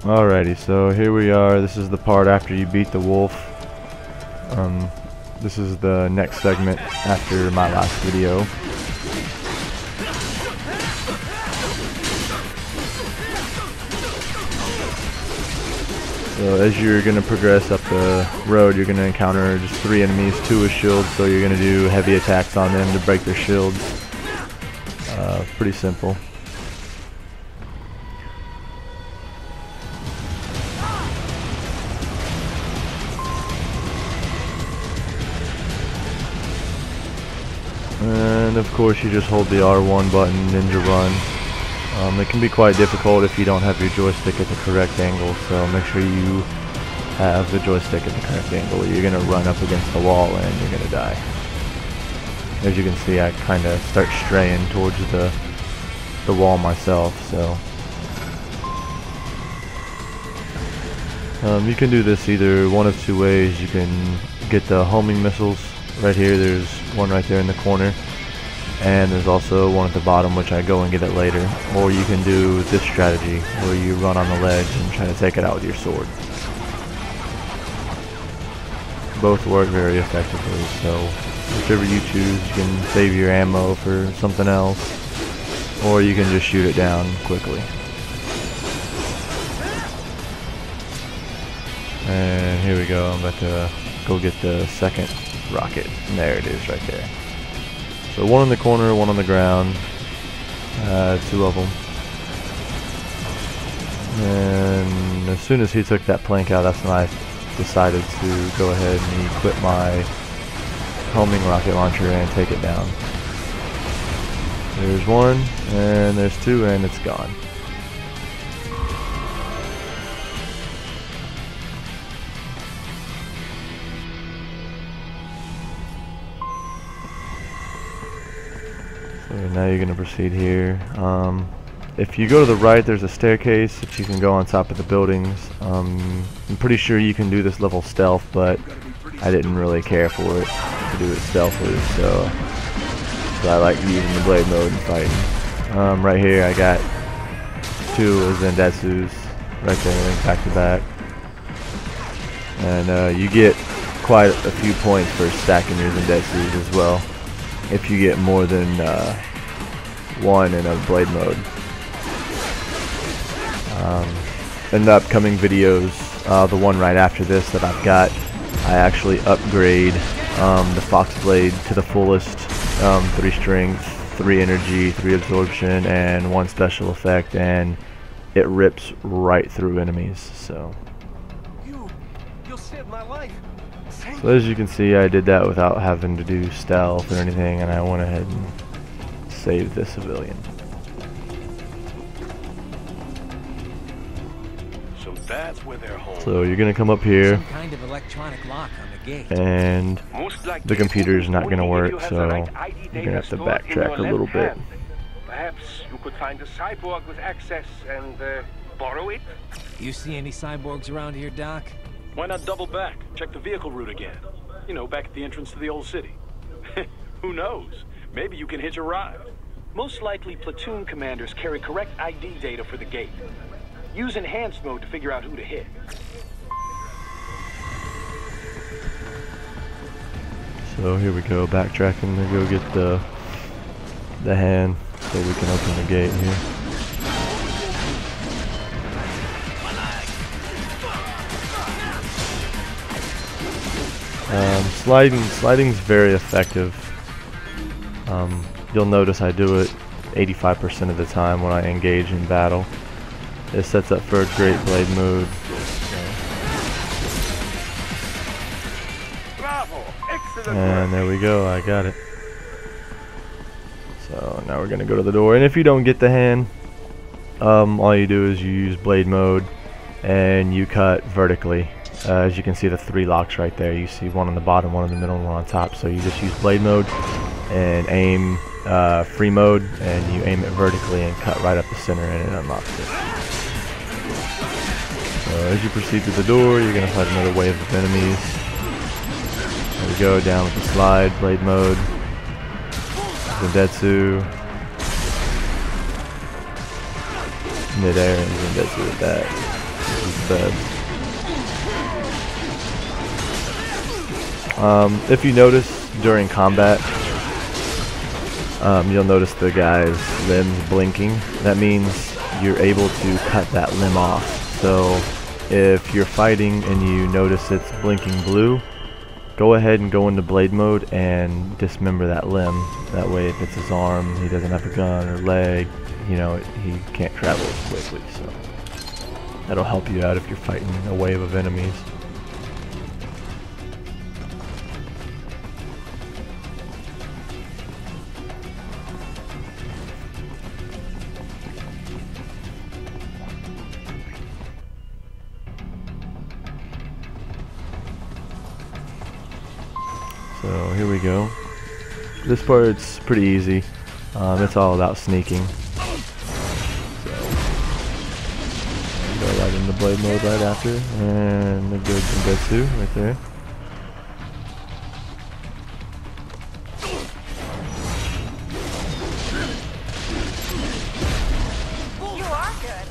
Alrighty, so here we are. This is the part after you beat the wolf. This is the next segment after my last video. So as you're going to progress up the road, you're going to encounter just 3 enemies, 2 with shields, so you're going to do heavy attacks on them to break their shields. Pretty simple. And of course you just hold the R1 button, ninja run. It can be quite difficult if you don't have your joystick at the correct angle, so make sure you have the joystick at the correct angle. You're going to run up against the wall and you're going to die. As you can see, I kind of start straying towards the wall myself, so you can do this either one of 2 ways. You can get the homing missiles right here. There's one right there in the corner, and there's also one at the bottom, which I go and get it later. Or you can do this strategy where you run on the ledge and try to take it out with your sword. Both work very effectively, so whichever you choose, you can save your ammo for something else, or you can just shoot it down quickly. And here we go. I'm about to go get the second rocket. And there it is right there. So one in the corner, one on the ground, 2 of them. And as soon as he took that plank out, that's when I decided to go ahead and equip my homing rocket launcher and take it down. There's 1, and there's 2, and it's gone. So now you're going to proceed here. If you go to the right, there's a staircase that you can go on top of the buildings. I'm pretty sure you can do this level stealth, but I didn't really care for it to do it stealthily, so I like using the blade mode and fighting. Right here I got 2 Zendetsus right there, back to back. And you get quite a few points for stacking your Zendetsus as well, if you get more than 1 in a blade mode. In the upcoming videos, the one right after this that I've got, I actually upgrade the Fox Blade to the fullest. 3 strength, 3 energy, 3 absorption, and 1 special effect, and it rips right through enemies. So saved my life. So as you can see, I did that without having to do stealth or anything, and I went ahead and saved the civilian. So that's where they're holding. So you're gonna come up here, Some kind of electronic lock on the gate. and the computer's not gonna work, so you're you're gonna have to backtrack a little bit. Perhaps you could find a cyborg with access and borrow it? You see any cyborgs around here, Doc? Why not double back? Check the vehicle route again. You know, back at the entrance to the old city. Who knows? Maybe you can hitch a ride. Most likely, platoon commanders carry correct ID data for the gate. Use enhanced mode to figure out who to hit. So here we go, backtracking to go get the hand so we can open the gate here. Sliding's very effective. You'll notice I do it 85% of the time when I engage in battle. It sets up for a great blade mode. Bravo! Excellent And there we go, I got it. So now we're gonna go to the door, and if you don't get the hand, all you do is you use blade mode and you cut vertically. As you can see, the 3 locks right there. You see one on the bottom, one in the middle, and one on top. So you just use blade mode and aim free mode, and you aim it vertically and cut right up the center, and it unlocks it. So as you proceed through the door, you're gonna fight another wave of enemies. There we go, down with the slide, blade mode, Zendetsu, midair, and Zendetsu with that. is the best. If you notice during combat, you'll notice the guy's limbs blinking. That means you're able to cut that limb off. So if you're fighting and you notice it's blinking blue, go ahead and go into blade mode and dismember that limb. That way if it's his arm, he doesn't have a gun, or leg, you know, he can't travel as quickly. So that'll help you out if you're fighting a wave of enemies. So here we go. This part's pretty easy. It's all about sneaking. So go right into blade mode right after, and a good Ch.2 right there. You are good.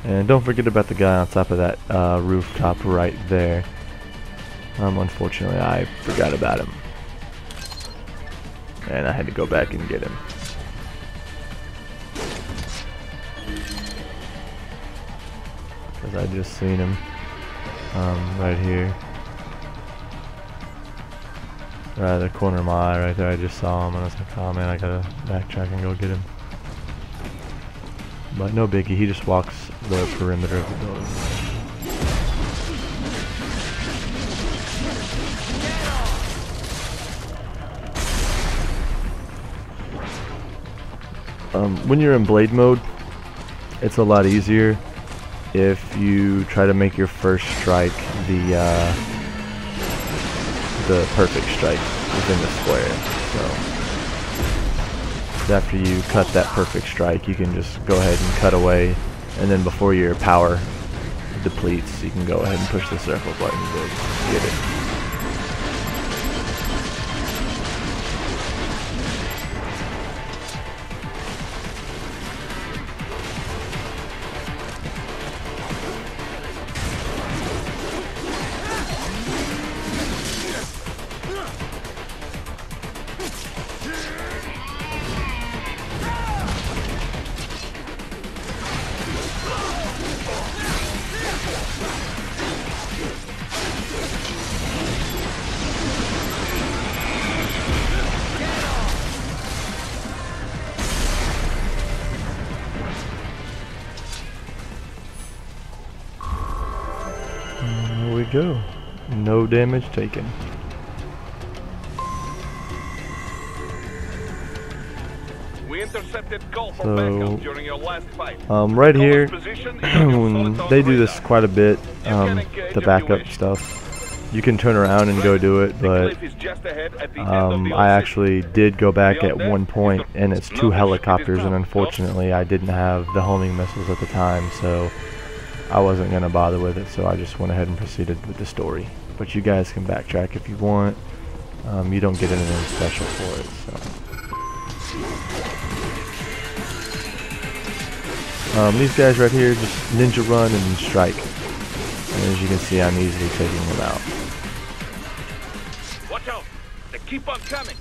And don't forget about the guy on top of that rooftop right there. Unfortunately, I forgot about him. And I had to go back and get him. Because I just seen him right here. Right at the corner of my eye right there. I just saw him and I was like, oh man, I gotta backtrack and go get him. But no biggie, he just walks the perimeter of the building. When you're in blade mode, it's a lot easier if you try to make your first strike the perfect strike within the square. So after you cut that perfect strike, you can just go ahead and cut away, and then before your power depletes, you can go ahead and push the circle button to get it. There we go. No damage taken. We intercepted call for So, backup during your last fight. right here, they do this quite a bit, the backup stuff. You can turn around and go do it, but I actually did go back at one point, and it's 2 helicopters, and unfortunately I didn't have the homing missiles at the time, so I wasn't going to bother with it, so I just went ahead and proceeded with the story. But you guys can backtrack if you want. You don't get anything special for it, so. These guys right here just ninja run and strike. And as you can see, I'm easily taking them out. Watch out! They keep on coming!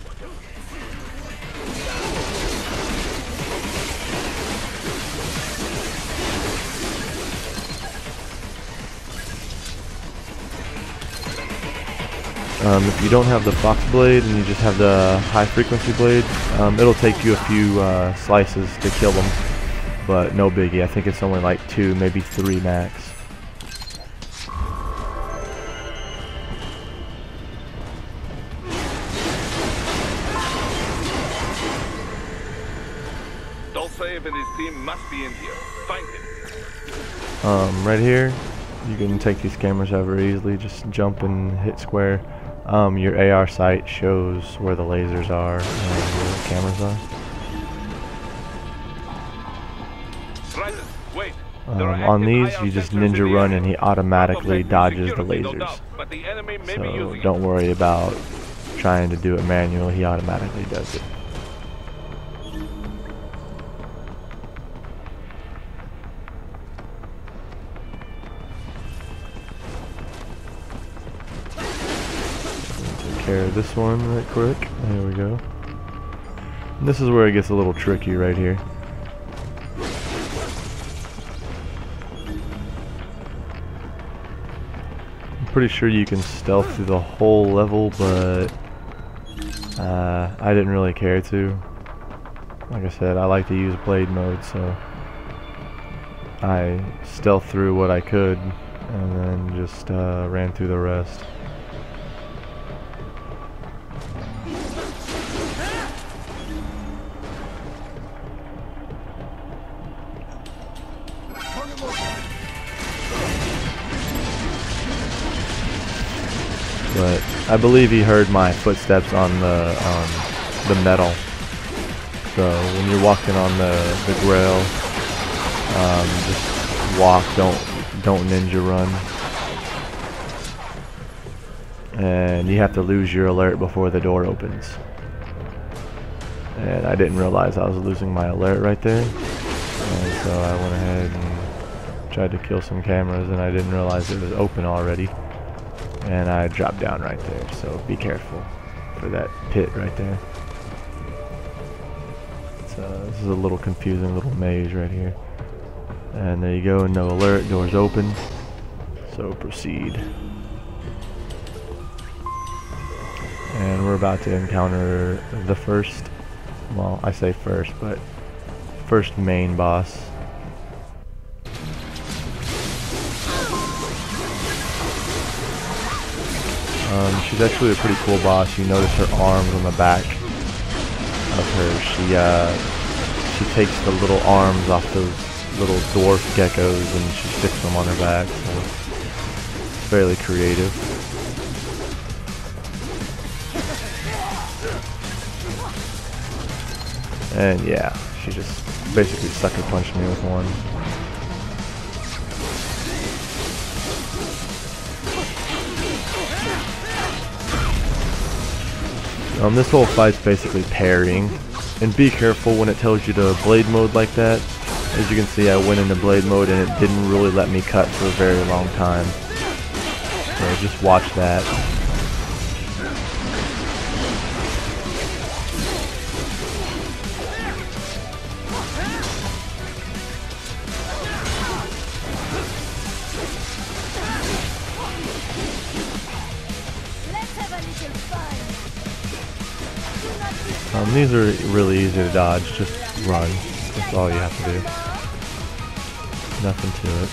If you don't have the Fox Blade and you just have the high frequency blade, it'll take you a few slices to kill them, but no biggie. I think it's only like 2, maybe 3 max. Dolcev and his team must be in here. Find him. Right here, you can take these cameras out very easily. Just jump and hit square. Your AR sight shows where the lasers are and where the cameras are. Wait. On these, you just ninja run and he automatically dodges the lasers. So don't worry about trying to do it manually, he automatically does it. care of this one right quick. There we go. And this is where it gets a little tricky right here. I'm pretty sure you can stealth through the whole level, but I didn't really care to. Like I said, I like to use blade mode, so I stealthed through what I could and then just ran through the rest. But I believe he heard my footsteps on the metal. So when you're walking on the grail, just walk, don't ninja run. And you have to lose your alert before the door opens. And I didn't realize I was losing my alert right there. And so I went ahead and tried to kill some cameras, and I didn't realize it was open already. And I dropped down right there, so be careful for that pit right there. This is a little confusing little maze right here. And there you go, no alert, doors open. So proceed. And we're about to encounter the first, well, I say first, but first main boss. She's actually a pretty cool boss. You notice her arms on the back of her. She takes the little arms off those little dwarf geckos and she sticks them on her back. So it's fairly creative. And yeah, she just basically sucker punched me with one. This whole fight's basically parrying, and be careful when it tells you to blade mode like that. As you can see, I went into blade mode and it didn't really let me cut for a very long time. So just watch that. These are really easy to dodge, just run. That's all you have to do. Nothing to it.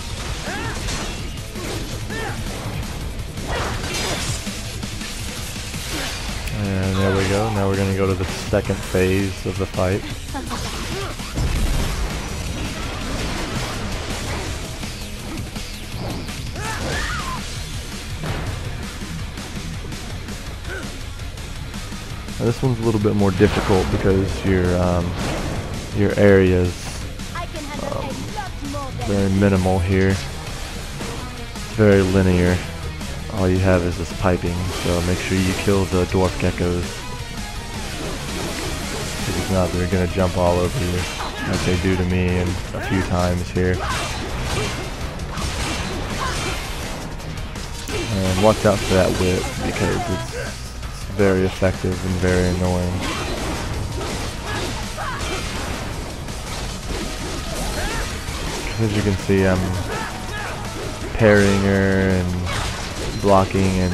And there we go. Now we're going to go to the second phase of the fight. Now this one's a little bit more difficult because your area's very minimal here. It's very linear. All you have is this piping, so make sure you kill the dwarf geckos. Because if not, they're going to jump all over you, like they do to me and a few times here. And watch out for that whip, because it's very effective and very annoying. As you can see, I'm parrying her and blocking, and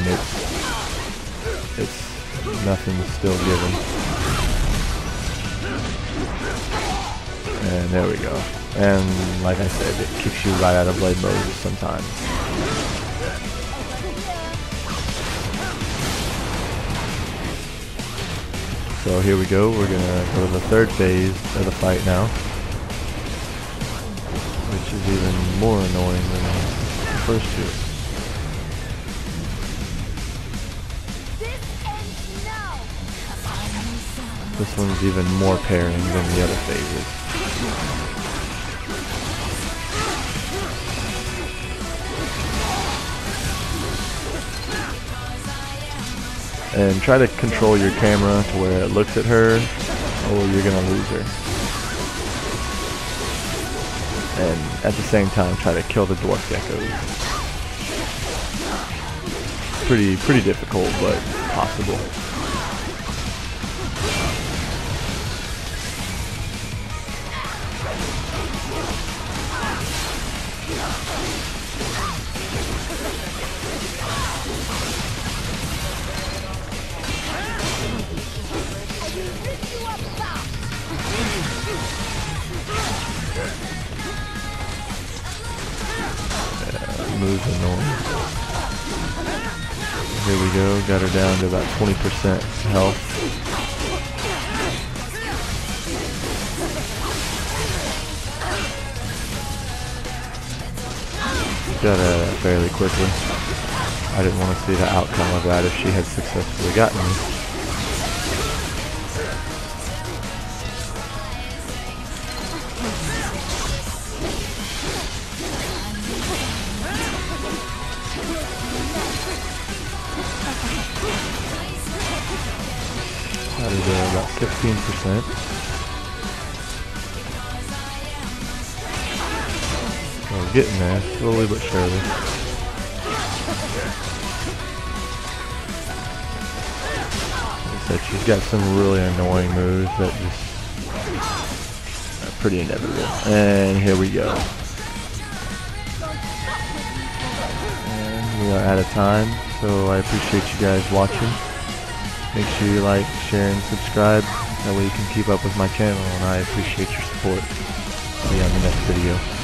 it's nothing's still given. And there we go. And like I said, it kicks you right out of blade mode sometimes. So here we go, we're gonna go to the third phase of the fight now, which is even more annoying than the first two. This one's even more parrying than the other phases. And try to control your camera to where it looks at her, or you're going to lose her. And at the same time, try to kill the dwarf geckos. pretty difficult, but possible. Moves annoying. Here we go, got her down to about 20% health. Got her fairly quickly. I didn't want to see the outcome of that if she had successfully gotten me. That is about 16%. We're getting there, slowly but surely. Like I said, she's got some really annoying moves that just are pretty inevitable. And here we go. And we are out of time, so I appreciate you guys watching. Make sure you like, share, and subscribe. That way you can keep up with my channel, and I appreciate your support. See you on the next video.